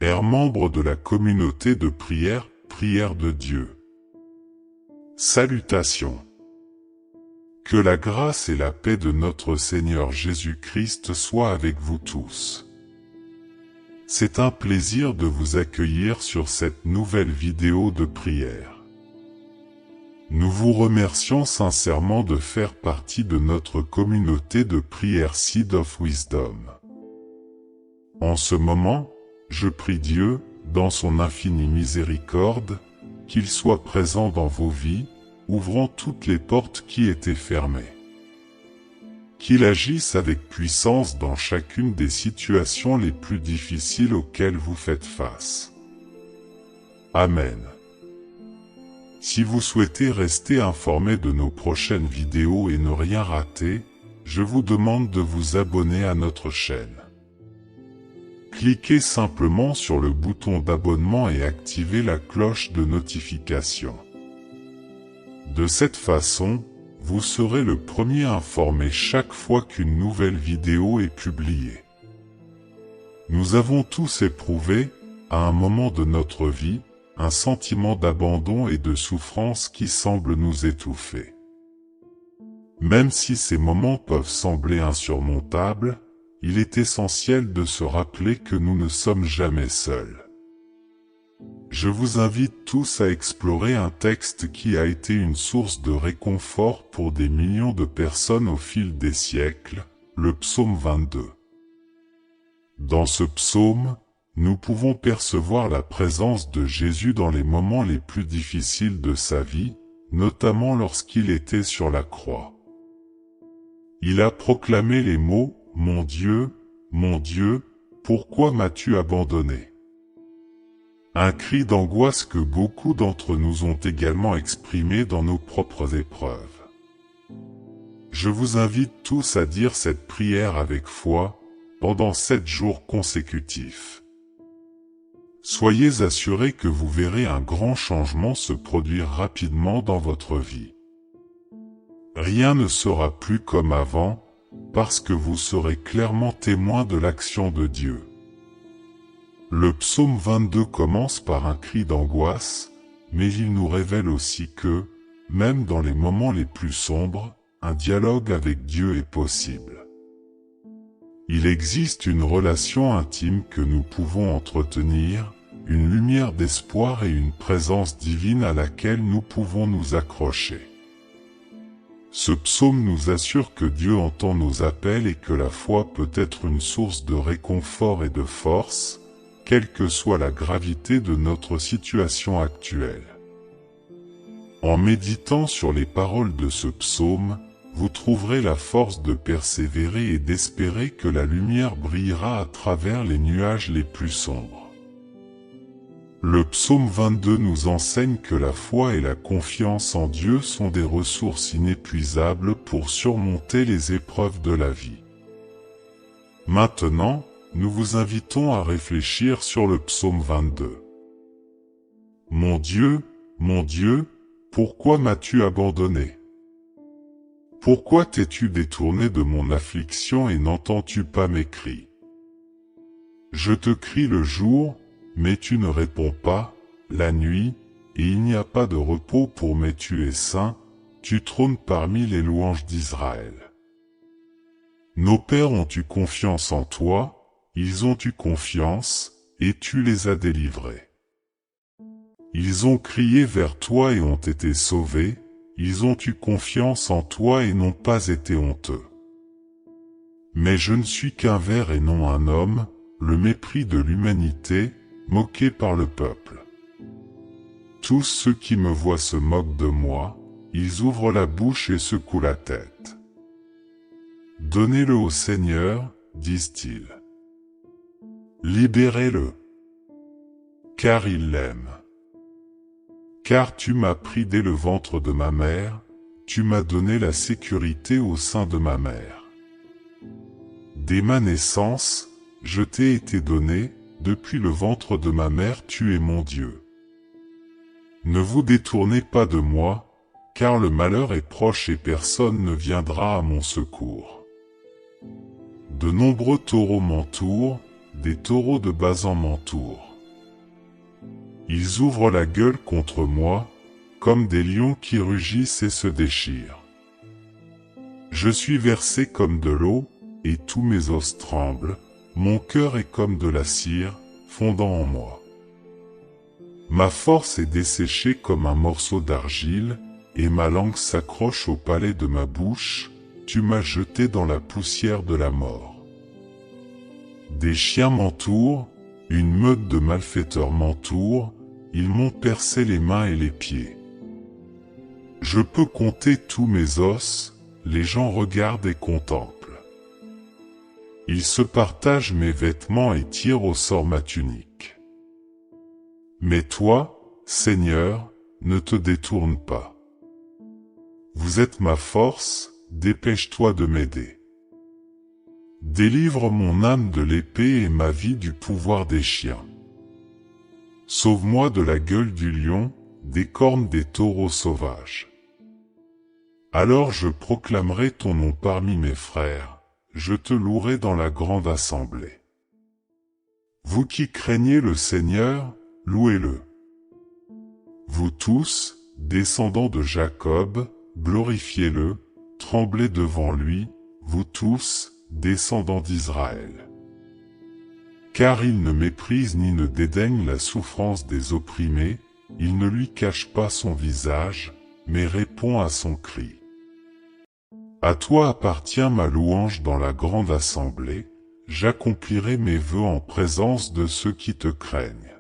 Ère membre de la communauté de prière, prière de Dieu. Salutations. Que la grâce et la paix de notre Seigneur Jésus-Christ soient avec vous tous. C'est un plaisir de vous accueillir sur cette nouvelle vidéo de prière. Nous vous remercions sincèrement de faire partie de notre communauté de prière Seed of Wisdom. En ce moment, je prie Dieu, dans son infinie miséricorde, qu'il soit présent dans vos vies, ouvrant toutes les portes qui étaient fermées. Qu'il agisse avec puissance dans chacune des situations les plus difficiles auxquelles vous faites face. Amen. Si vous souhaitez rester informé de nos prochaines vidéos et ne rien rater, je vous demande de vous abonner à notre chaîne. Cliquez simplement sur le bouton d'abonnement et activez la cloche de notification. De cette façon, vous serez le premier informé chaque fois qu'une nouvelle vidéo est publiée. Nous avons tous éprouvé, à un moment de notre vie, un sentiment d'abandon et de souffrance qui semble nous étouffer. Même si ces moments peuvent sembler insurmontables, il est essentiel de se rappeler que nous ne sommes jamais seuls. Je vous invite tous à explorer un texte qui a été une source de réconfort pour des millions de personnes au fil des siècles, le psaume 22. Dans ce psaume, nous pouvons percevoir la présence de Jésus dans les moments les plus difficiles de sa vie, notamment lorsqu'il était sur la croix. Il a proclamé les mots « Mon Dieu, pourquoi m'as-tu abandonné ?» Un cri d'angoisse que beaucoup d'entre nous ont également exprimé dans nos propres épreuves. Je vous invite tous à dire cette prière avec foi, pendant 7 jours consécutifs. Soyez assurés que vous verrez un grand changement se produire rapidement dans votre vie. Rien ne sera plus comme avant, parce que vous serez clairement témoin de l'action de Dieu. Le psaume 22 commence par un cri d'angoisse, mais il nous révèle aussi que, même dans les moments les plus sombres, un dialogue avec Dieu est possible. Il existe une relation intime que nous pouvons entretenir, une lumière d'espoir et une présence divine à laquelle nous pouvons nous accrocher. Ce psaume nous assure que Dieu entend nos appels et que la foi peut être une source de réconfort et de force, quelle que soit la gravité de notre situation actuelle. En méditant sur les paroles de ce psaume, vous trouverez la force de persévérer et d'espérer que la lumière brillera à travers les nuages les plus sombres. Le psaume 22 nous enseigne que la foi et la confiance en Dieu sont des ressources inépuisables pour surmonter les épreuves de la vie. Maintenant, nous vous invitons à réfléchir sur le psaume 22. Mon Dieu, pourquoi m'as-tu abandonné? Pourquoi t'es-tu détourné de mon affliction et n'entends-tu pas mes cris? Je te crie le jour, mais tu ne réponds pas, la nuit, et il n'y a pas de repos pour mais tu es saint, tu trônes parmi les louanges d'Israël. Nos pères ont eu confiance en toi, ils ont eu confiance, et tu les as délivrés. Ils ont crié vers toi et ont été sauvés, ils ont eu confiance en toi et n'ont pas été honteux. Mais je ne suis qu'un ver et non un homme, le mépris de l'humanité, moqué par le peuple. Tous ceux qui me voient se moquent de moi, ils ouvrent la bouche et secouent la tête. Donnez-le au Seigneur, disent-ils. Libérez-le, car il l'aime. Car tu m'as pris dès le ventre de ma mère, tu m'as donné la sécurité au sein de ma mère. Dès ma naissance, je t'ai été donné, depuis le ventre de ma mère tu es mon Dieu. Ne vous détournez pas de moi, car le malheur est proche et personne ne viendra à mon secours. De nombreux taureaux m'entourent, des taureaux de Basan m'entourent. Ils ouvrent la gueule contre moi, comme des lions qui rugissent et se déchirent. Je suis versé comme de l'eau, et tous mes os tremblent, mon cœur est comme de la cire, fondant en moi. Ma force est desséchée comme un morceau d'argile, et ma langue s'accroche au palais de ma bouche, tu m'as jeté dans la poussière de la mort. Des chiens m'entourent, une meute de malfaiteurs m'entoure, ils m'ont percé les mains et les pieds. Je peux compter tous mes os, les gens regardent et contemplent. Ils se partagent mes vêtements et tirent au sort ma tunique. Mais toi, Seigneur, ne te détourne pas. Vous êtes ma force, dépêche-toi de m'aider. Délivre mon âme de l'épée et ma vie du pouvoir des chiens. Sauve-moi de la gueule du lion, des cornes des taureaux sauvages. Alors je proclamerai ton nom parmi mes frères, je te louerai dans la grande assemblée. Vous qui craignez le Seigneur, louez-le. Vous tous, descendants de Jacob, glorifiez-le, tremblez devant lui, vous tous, descendants d'Israël. Car il ne méprise ni ne dédaigne la souffrance des opprimés, il ne lui cache pas son visage, mais répond à son cri. À toi appartient ma louange dans la grande assemblée, j'accomplirai mes vœux en présence de ceux qui te craignent.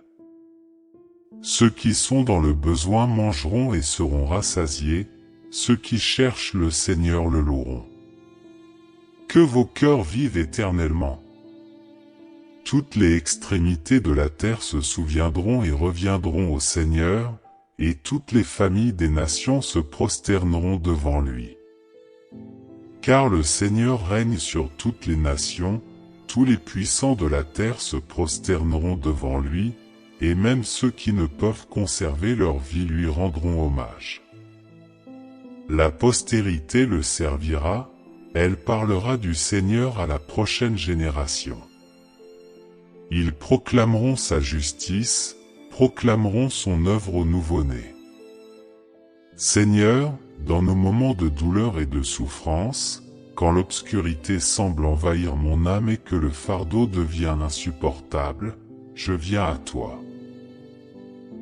Ceux qui sont dans le besoin mangeront et seront rassasiés, ceux qui cherchent le Seigneur le loueront. Que vos cœurs vivent éternellement. Toutes les extrémités de la terre se souviendront et reviendront au Seigneur, et toutes les familles des nations se prosterneront devant lui. Car le Seigneur règne sur toutes les nations, tous les puissants de la terre se prosterneront devant lui, et même ceux qui ne peuvent conserver leur vie lui rendront hommage. La postérité le servira, elle parlera du Seigneur à la prochaine génération. Ils proclameront sa justice, proclameront son œuvre au nouveau-né. Seigneur, dans nos moments de douleur et de souffrance, quand l'obscurité semble envahir mon âme et que le fardeau devient insupportable, je viens à toi.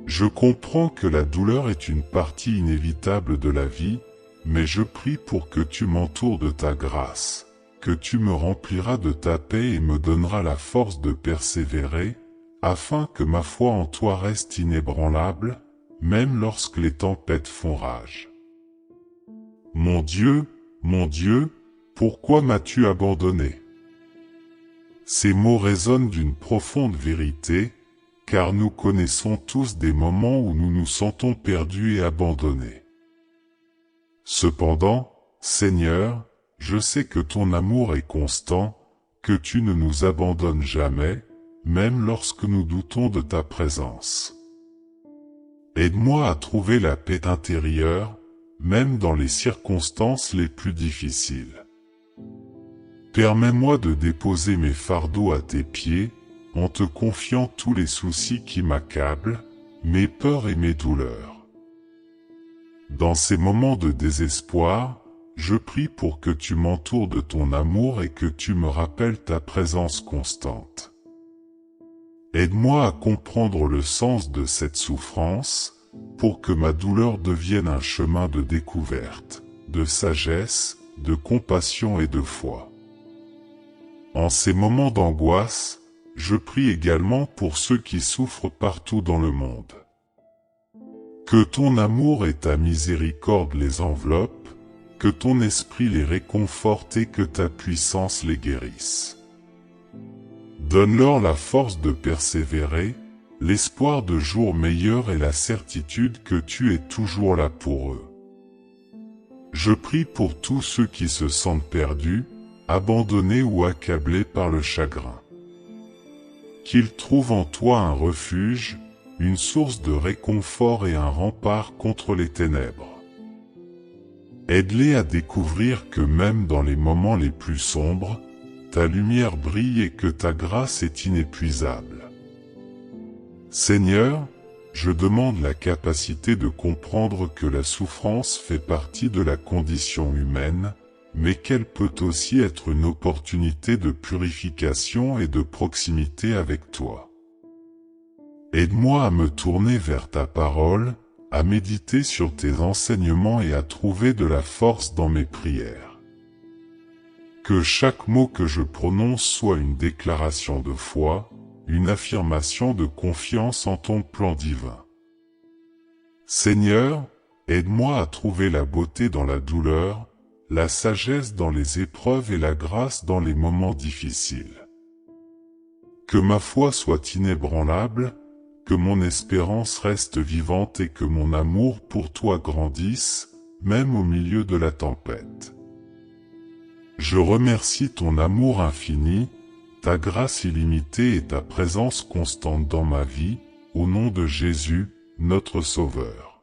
Je comprends que la douleur est une partie inévitable de la vie, mais je prie pour que tu m'entoures de ta grâce, que tu me rempliras de ta paix et me donneras la force de persévérer, afin que ma foi en toi reste inébranlable, même lorsque les tempêtes font rage. Mon Dieu, pourquoi m'as-tu abandonné? Ces mots résonnent d'une profonde vérité, car nous connaissons tous des moments où nous nous sentons perdus et abandonnés. Cependant, Seigneur, je sais que ton amour est constant, que tu ne nous abandonnes jamais, même lorsque nous doutons de ta présence. Aide-moi à trouver la paix intérieure, même dans les circonstances les plus difficiles. Permets-moi de déposer mes fardeaux à tes pieds, en te confiant tous les soucis qui m'accablent, mes peurs et mes douleurs. Dans ces moments de désespoir, je prie pour que tu m'entoures de ton amour et que tu me rappelles ta présence constante. Aide-moi à comprendre le sens de cette souffrance, pour que ma douleur devienne un chemin de découverte, de sagesse, de compassion et de foi. En ces moments d'angoisse, je prie également pour ceux qui souffrent partout dans le monde. Que ton amour et ta miséricorde les enveloppent, que ton esprit les réconforte et que ta puissance les guérisse. Donne-leur la force de persévérer, l'espoir de jours meilleurs et la certitude que tu es toujours là pour eux. Je prie pour tous ceux qui se sentent perdus, abandonnés ou accablés par le chagrin. Qu'ils trouvent en toi un refuge, une source de réconfort et un rempart contre les ténèbres. Aide-les à découvrir que même dans les moments les plus sombres, ta lumière brille et que ta grâce est inépuisable. Seigneur, je demande la capacité de comprendre que la souffrance fait partie de la condition humaine, mais qu'elle peut aussi être une opportunité de purification et de proximité avec toi. Aide-moi à me tourner vers ta parole, à méditer sur tes enseignements et à trouver de la force dans mes prières. Que chaque mot que je prononce soit une déclaration de foi, une affirmation de confiance en ton plan divin. Seigneur, aide-moi à trouver la beauté dans la douleur, la sagesse dans les épreuves et la grâce dans les moments difficiles. Que ma foi soit inébranlable, que mon espérance reste vivante et que mon amour pour toi grandisse, même au milieu de la tempête. Je remercie ton amour infini, ta grâce illimitée et ta présence constante dans ma vie, au nom de Jésus, notre Sauveur.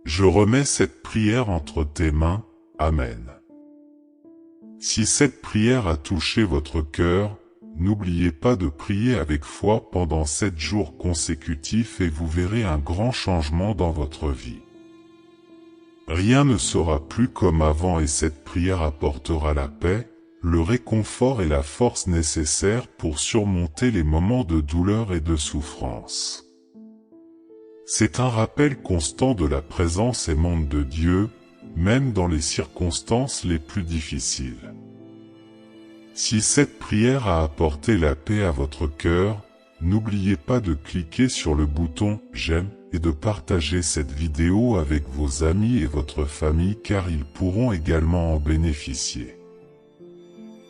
Je remets cette prière entre tes mains. Amen. Si cette prière a touché votre cœur, n'oubliez pas de prier avec foi pendant 7 jours consécutifs et vous verrez un grand changement dans votre vie. Rien ne sera plus comme avant et cette prière apportera la paix, le réconfort et la force nécessaires pour surmonter les moments de douleur et de souffrance. C'est un rappel constant de la présence aimante de Dieu, même dans les circonstances les plus difficiles. Si cette prière a apporté la paix à votre cœur, n'oubliez pas de cliquer sur le bouton « J'aime » et de partager cette vidéo avec vos amis et votre famille car ils pourront également en bénéficier.